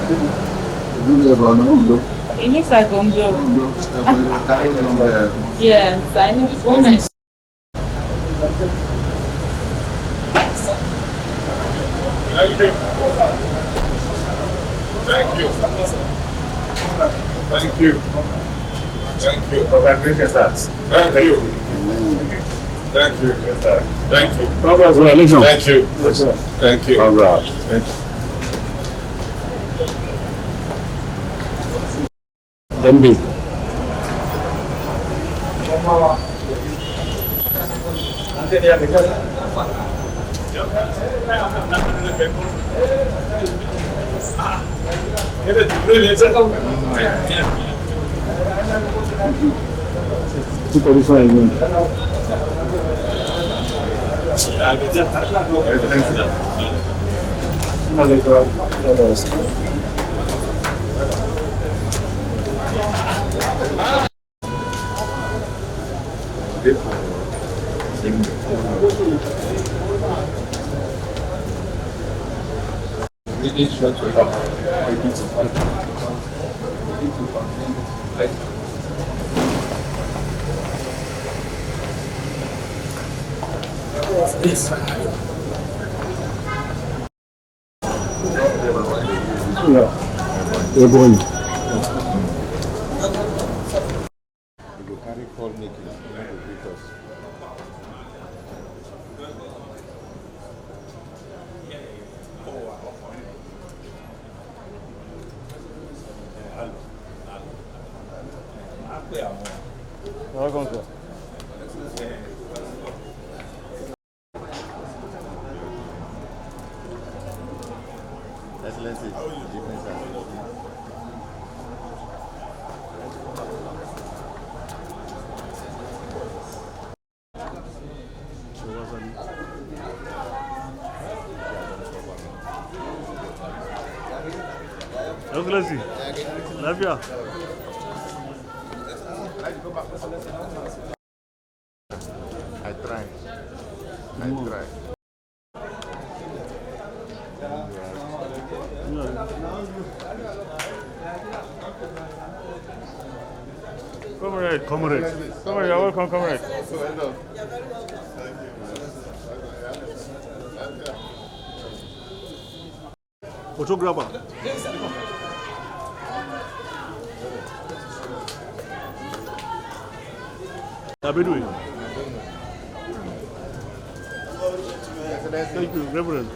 It looks like Ondo. Yes, I know. It's nice. Thank you. Thank you. Thank you. Congratulations, sir. Thank you. Thank you. Thank you. Congratulations. Thank you. Thank you. Congrats. Thank you. MB. You're going. Welcome, sir. Excellency, Excellency, Lavia. I try. Comrade. You're welcome, comrade. Photographer. Abidui. Thank you, Reverend.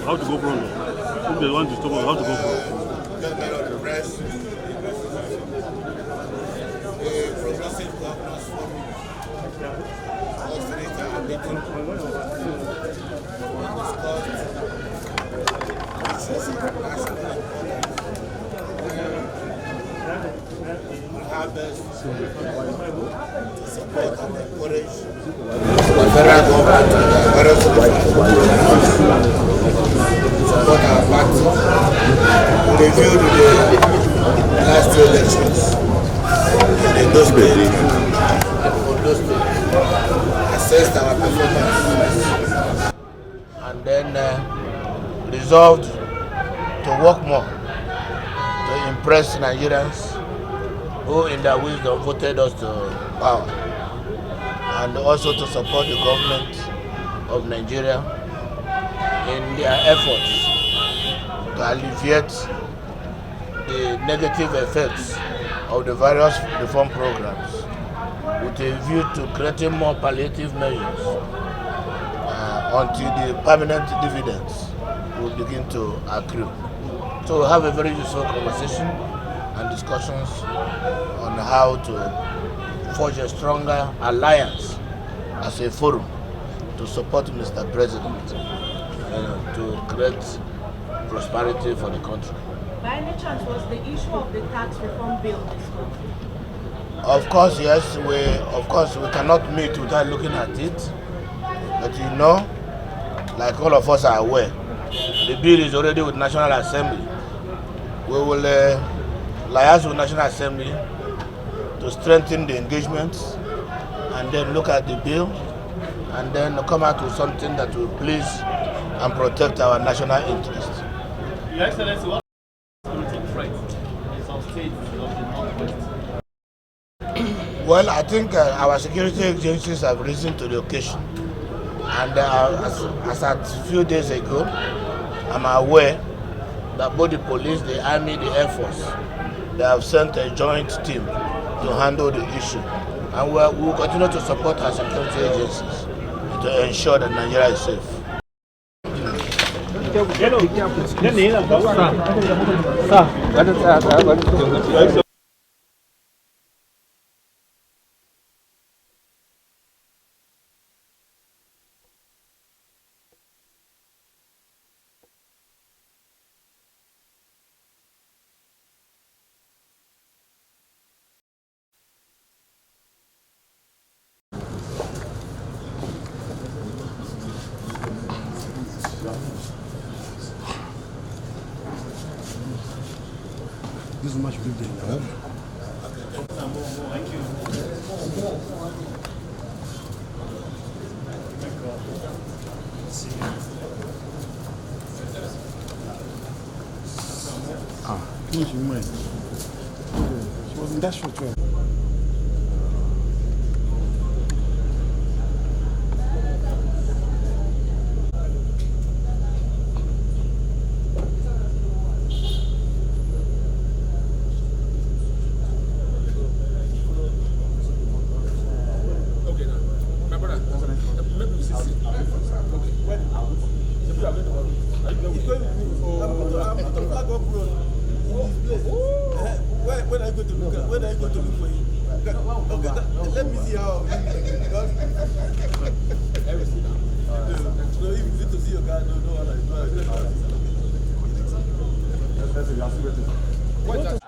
How to go from? If they want to stop, how to go from? Progressive governance support and encourage the federal government and the various support our party. We reviewed the last two elections in Edo State and Ondo State, assessed our performance, and then resolved to work more to impress Nigerians who in their wisdom voted us to power, and also to support the government of Nigeria in their efforts to alleviate the negative effects of the various reform programs with a view to creating more palliative measures until the permanent dividends will begin to accrue. So we'll have a very useful conversation and discussions on how to forge a stronger alliance as a forum to support Mr. President, to create prosperity for the country. By any chance, was the issue of the tax reform bill discussed? Of course, yes. We cannot meet without looking at it. But you know, like all of us are aware, the bill is already with National Assembly. We will liaise with National Assembly to strengthen the engagements and then look at the bill and then come out with something that will please and protect our national interest. Your Excellency, what security threat in some states of the Northwest? Well, I think our security agencies have risen to the occasion. And as at a few days ago, I'm aware that both the police, the army, the air force, they have sent a joint team to handle the issue. And we will continue to support our security agencies to ensure that Nigeria is safe. This is much bigger now. She was in that short too. When I go to look for you. Okay, let me see how. No, if you need to see your car, no,